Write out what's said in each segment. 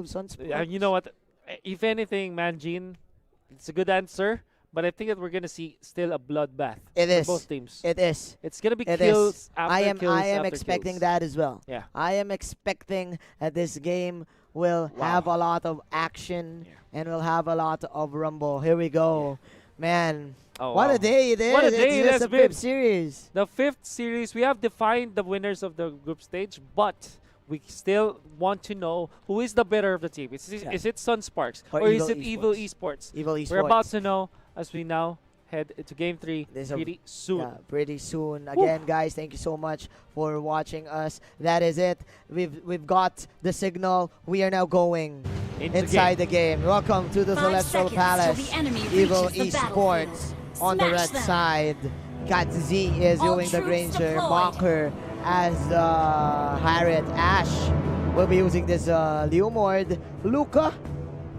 Sunsparks. You know what? If anything, Manjin, it's a good answer. But I think that we're gonna see still a bloodbath It for is. both teams. It is. It's gonna be It kills is. after I am kills after expecting kills. that as well. Yeah. I am expecting that this game will have a lot of action and will have a lot of rumble. Here we go. Man, Oh, what wow. a day it is. What a day it it's has just the been. fifth series. The fifth series, we have defined the winners of the group stage, but we still want to know who is the better of the team. Is it Sunsparks Or or is Evil it Evil Esports? Evil Esports. We're about to know as we now head into Game 3 This pretty soon. Yeah, pretty soon. Again, guys, thank you so much for watching us. That is it. We've got the signal. We are now going inside the game. Welcome to the 5 Celestial seconds Palace. till the enemy Evil reaches the Esports on the red Smash them. side. Cat Z is All doing the troops Granger. deployed. Mocker as Harriet. Ash will be using this Leomord. Luca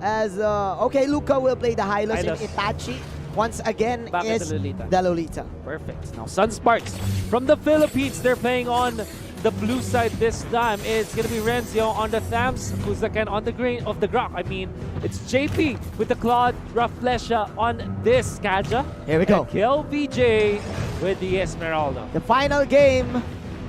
as okay, Luca will play the Hylos in Hylos. Itachi. Once again Back at is the Lolita. the Lolita. Perfect. Now Sunsparks from the Philippines. They're playing on the blue side this time. It's gonna be Renzio on the Thams, Kuzakan on the green of the Grok. I mean, it's JP with the Claude, Raflesha on this Kaja. Here we go. And Kill VJ with the Esmeralda. The final game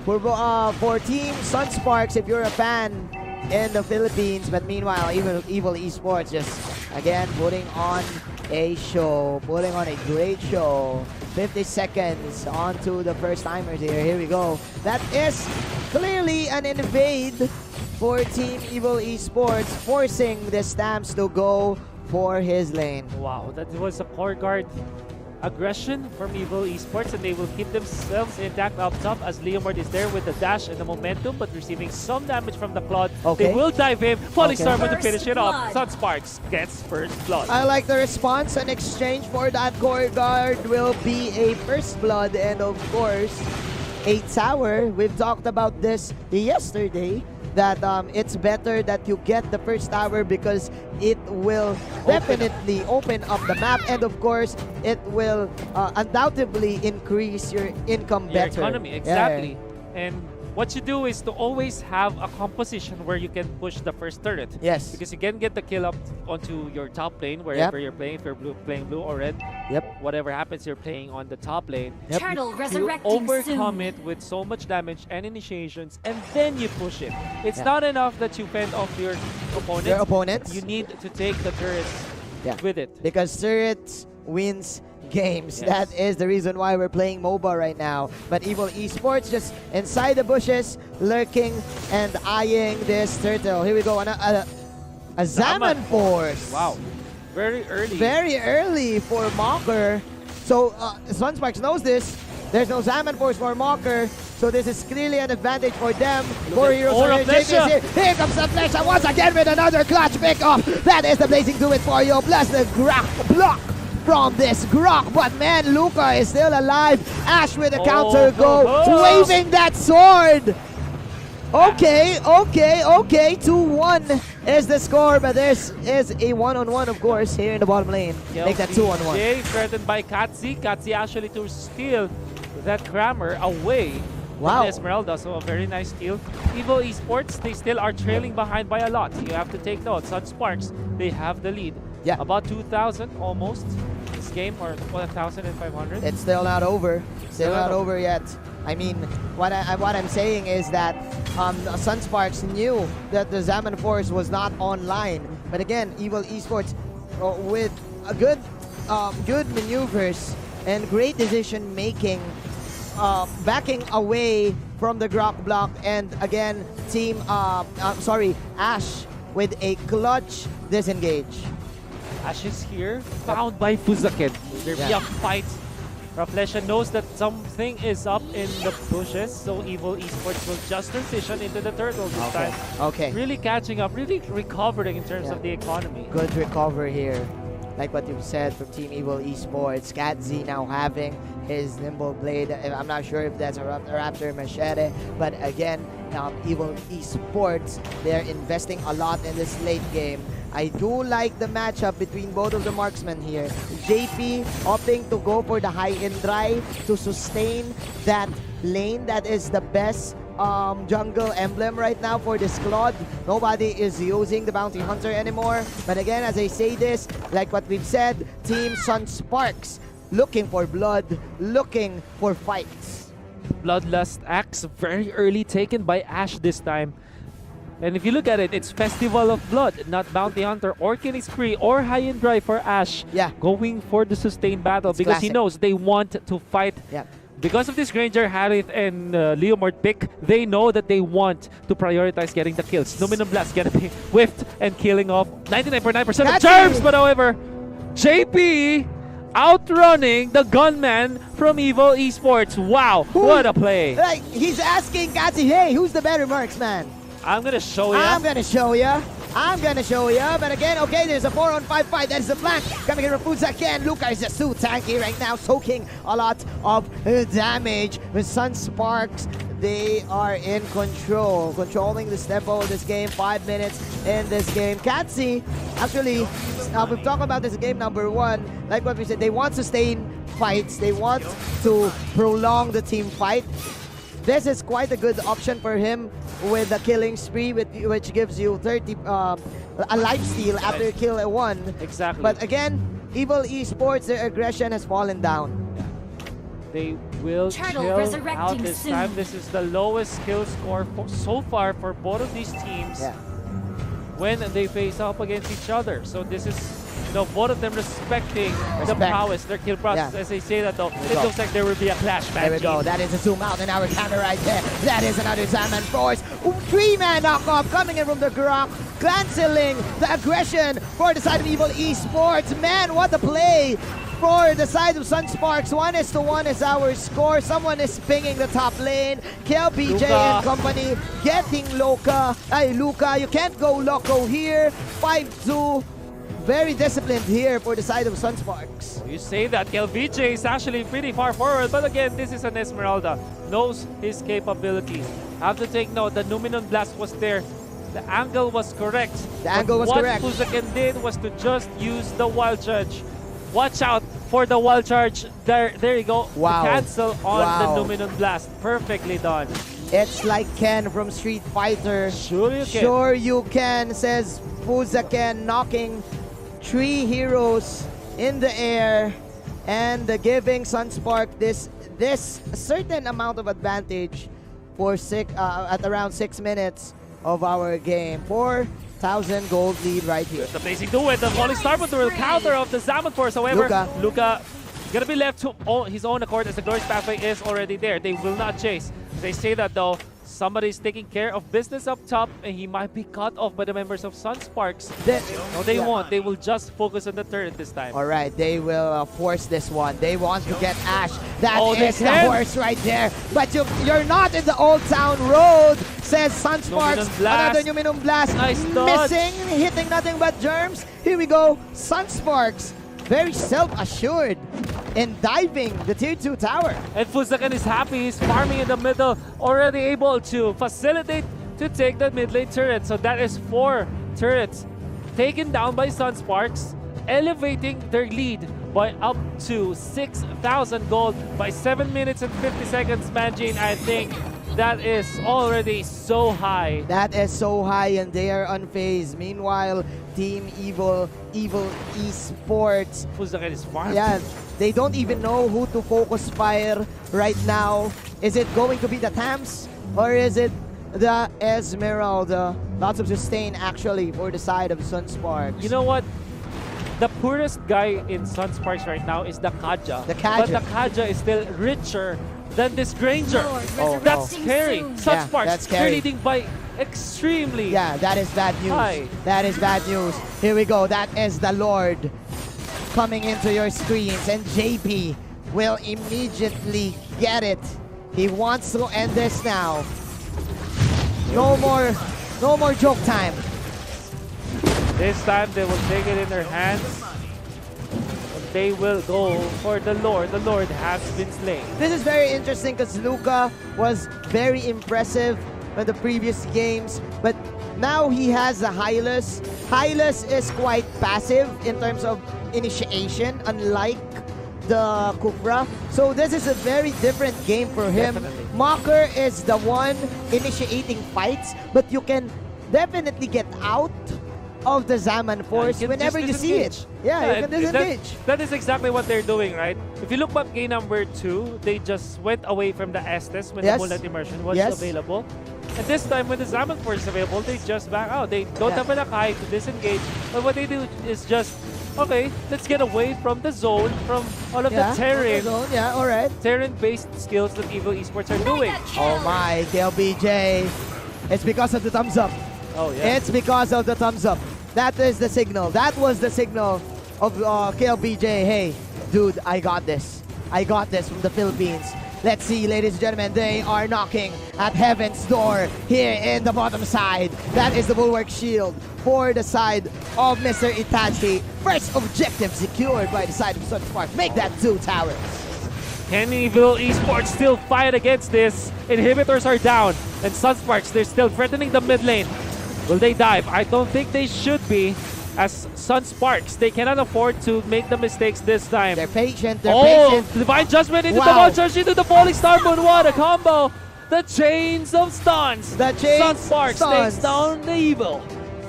for Team Sunsparks, if you're a fan in the Philippines. But meanwhile, Evil Esports just, again, putting on a show, putting on a great show. 50 seconds onto the first timers here. Here we go. That is clearly an invade for Team Evil Esports, forcing the Stamps to go for his lane. Wow, that was a core guard aggression from Evil Esports, and they will keep themselves intact up top as Leomord is there with the dash and the momentum, but receiving some damage from the Claude. Okay. They will dive in. Polystar Okay. to finish it off. Blood. Sunsparks gets first blood. I like the response. An exchange for that core guard will be a first blood, and of course, a tower. We've talked about this yesterday, that it's better that you get the first tower because it will definitely open up the map, and of course, it will undoubtedly increase your income Your better. economy, exactly. And what you do is to always have a composition where you can push the first turret. Yes. Because you can get the kill up onto your top lane wherever you're playing. If you're playing blue or red, Yep. whatever happens, you're playing on the top lane. Yep. Turtle You resurrecting overcome soon. it with so much damage and initiations, and then you push it. It's Yeah. not enough that you fend off your opponents. Your opponents. You need to take the turrets Yeah. with it. Because turrets wins games. Yes. That is the reason why we're playing MOBA right now. But Evil Esports just inside the bushes, lurking and eyeing this turtle. Here we go. A Zaman Force. Wow. Very early. Very early for Mocker. So Sunsparks knows this. There's no Zaman Force for Mocker. So this is clearly an advantage for them. Four heroes Aura are here. Flecha. Here comes the Flecha once again with another clutch pickup. That is the Blazing Do It for you. Plus the block from this Grok. But man, Luca is still alive. Ash with a counter go. Waving that sword. Okay. 2-1 is the score, but this is a one-on-one, of course, here in the bottom lane. Make that 2-on-1. Jay threatened by Katzi. Katzi actually to steal that Crammer away Wow. from Esmeralda. So a very nice steal. Evil Esports, they still are trailing behind by a lot. You have to take note. Sunsparks, they have the lead. Yeah. About 2,000 almost this game, or 1,500. It's still not over. Still not over yet. I mean, what I'm saying is that Sunsparks knew that the Zaman Force was not online. But again, Evil Esports with a good maneuvers and great decision making, backing away from the Grok block, and again, Ash with a clutch disengage. Ash is here, found by Fuzaken. There'll be a fight. Raflesha knows that something is up in the bushes, so Evil Esports will just transition into the turtle this time. Okay. Really catching up, really recovering in terms of the economy. Good recover here. Like what you've said from Team Evil Esports. Katzi now having his nimble blade. I'm not sure if that's a Raptor Machete, but again, Evil Esports, they're investing a lot in this late game. I do like the matchup between both of the marksmen here. JP opting to go for the high-end drive to sustain that lane. That is the best jungle emblem right now for this Claude. Nobody is using the Bounty Hunter anymore. But again, as I say this, like what we've said, Team Sunsparks looking for blood, looking for fights. Bloodlust axe very early taken by Ash this time. And if you look at it, it's Festival of Blood, not Bounty Hunter or Killing Spree or High and Dry for Ash. Yeah. Going for the sustained battle It's because classic. he knows they want to fight. Yeah. Because of this Granger, Harith, and Leomord pick, they know that they want to prioritize getting the kills. Luminum Blast gonna be whiffed and killing off 99.9% of germs, but however, JP outrunning the gunman from Evil Esports. Wow, what a play. Like, he's asking Gatsy, hey, who's the better marksman? I'm gonna show you. I'm gonna show ya. I'm gonna show ya. But again, okay, there's a 4-on-5 fight. That is the flank. Coming in from Fuzaken. Luca is just too tanky right now, soaking a lot of damage. With Sunsparks, they are in control. Controlling the tempo of this game. 5 minutes in this game. Katsy, actually, we've talked about this game number 1. Like what we said, they want sustained fights. They want to prolong the team fight. This is quite a good option for him with the killing spree, which gives you 30 a life steal after you kill a 1. Exactly. But again, Evil Esports, their aggression has fallen down. They will Turtle chill out resurrecting this soon. time. This is the lowest kill score so far for both of these teams when they face up against each other. So this is, you know, both of them respecting the prowess, their kill process. Yeah. As they say that though, it looks like there will be a clash match. There we go. That is a zoom out in our camera right there. That is another Zaman Force. 3-man knockoff coming in from the Grok. Canceling the aggression for the side of Evil Esports. Man, what a play for the side of Sunsparks. 1-1 is our score. Someone is pinging the top lane. KLBJ Luca and company getting Luca. You can't go loco here. 5-2. Very disciplined here for the side of Sunsparks. You say that KLBJ is actually pretty far forward, but again, this is an Esmeralda. Knows his capabilities. Have to take note, the Numenon Blast was there. The angle was correct. The angle was correct. What Fuzaken did was to just use the Wild Charge. Watch out for the Wild Charge. There you go. Wow. Cancel on Wow. the Numenon Blast. Perfectly done. It's like Ken from Street Fighter. Sure you can. Sure you can, says Fuzaken, knocking 3 heroes in the air and giving Sunspark this certain amount of advantage for at around 6 minutes of our game. 4,000 gold lead right here. The placing do it. The falling star but will counter of the Zaman Force. However, Luca gonna be left to his own accord as the Glorious Pathway is already there. They will not chase. They say that though, somebody's taking care of business up top and he might be cut off by the members of Sunsparks. No, they won't. They will just focus on the turret this time. All right, they will force this one. They want to get Ash. That Oh, they is the can. horse right there. But you're not in the Old Town Road, says Sunsparks. Numinum Blast. Another Numinum Blast. Nice dodge. Missing, hitting nothing but germs. Here we go. Sunsparks, very self-assured in diving the tier 2 tower. And Fuzaken is happy. He's farming in the middle, already able to facilitate to take the mid lane turret. So that is 4 turrets taken down by Sunsparks, elevating their lead by up to 6,000 gold by 7 minutes and 50 seconds. Manjin, I think that is already so high. That is so high and they are unfazed. Meanwhile, Team Evil Esports, Fuzaken is farming. yeah, they don't even know who to focus fire right now. Is it going to be the Tams or is it the Esmeralda? Lots of sustain actually for the side of Sunsparks. You know what? The poorest guy in Sunsparks right now is the Kaja. The Kaja. But the Kaja is still richer than this Granger. Oh, That's no. scary. Soon. Sunsparks that's scary. leading by extremely. Yeah, that is bad news. Hi. That is bad news. Here we go. That is the Lord coming into your screens, and JP will immediately get it. He wants to end this now. No more joke time. This time they will take it in their hands. And they will go for the Lord. The Lord has been slain. This is very interesting because Luca was very impressive in the previous games, but now he has a Hylas. Hylas is quite passive in terms of initiation, unlike the Kufra. So this is a very different game for him. Definitely. Mocker is the one initiating fights, but you can definitely get out of the Zaman force you can whenever you just see it. Yeah, you can disengage. That is exactly what they're doing, right? If you look back game number 2, they just went away from the Estes when the bullet immersion was available. And this time, when the Zaman force is available, they just back out. They don't have an Akai to disengage. But what they do is just, okay, let's get away from the zone, from all of the Terran. Yeah, alright. Terran-based skills that Evil Esports are doing. Oh my, KLBJ. It's because of the thumbs up. Oh yeah. It's because of the thumbs up. That is the signal. That was the signal of KLBJ. Hey, dude, I got this. I got this from the Philippines. Let's see, ladies and gentlemen, they are knocking at heaven's door here in the bottom side. That is the Bulwark Shield for the side of Mr. Itachi. First objective secured by the side of Sunsparks. Make that 2 towers. Can Evil Esports still fight against this? Inhibitors are down, and Sunsparks, they're still threatening the mid lane. Will they dive? I don't think they should be. As Sunsparks, they cannot afford to make the mistakes this time. They're patient, they're patient. Divine Judgment into the one charge into the falling star moon. What a combo! The chains of stuns. The chains Sunsparks stuns. takes down the Evil.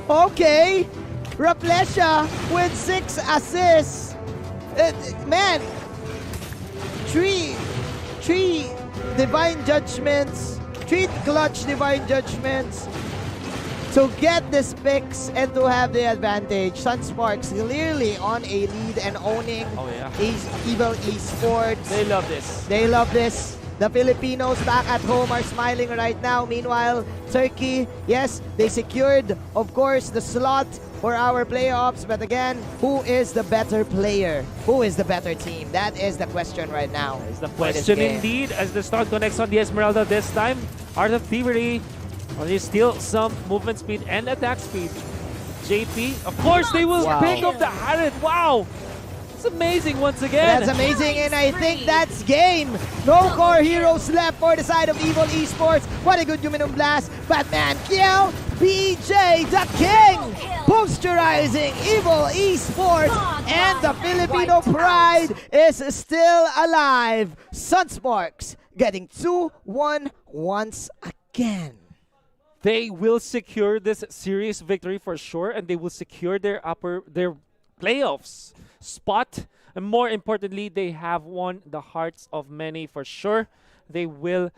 Okay, Raplesha with 6 assists. Man, three divine judgments, 3 clutch divine judgments to get this picks and to have the advantage. Sunsparks clearly on a lead and owning Evil Esports. They love this. They love this. The Filipinos back at home are smiling right now. Meanwhile, Turkey, yes, they secured, of course, the slot for our playoffs. But again, who is the better player? Who is the better team? That is the question right now. That is the question indeed, as the stun connects on the Esmeralda this time. Art of Thievery only steal some movement speed and attack speed. JP, of course, they will pick up the Harriet. Wow! It's amazing once again. That's amazing, and I think that's game. No core heroes left for the side of Evil Esports. What a good Luminum Blast. Batman, Kiel, BJ, the King, posterizing Evil Esports, and the Filipino pride is still alive. Sunsparks getting 2-1 once again. They will secure this series victory for sure, and they will secure their playoffs spot. And more importantly, they have won the hearts of many for sure. They will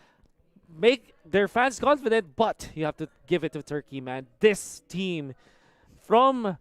make their fans confident, but you have to give it to Turkey, man. This team from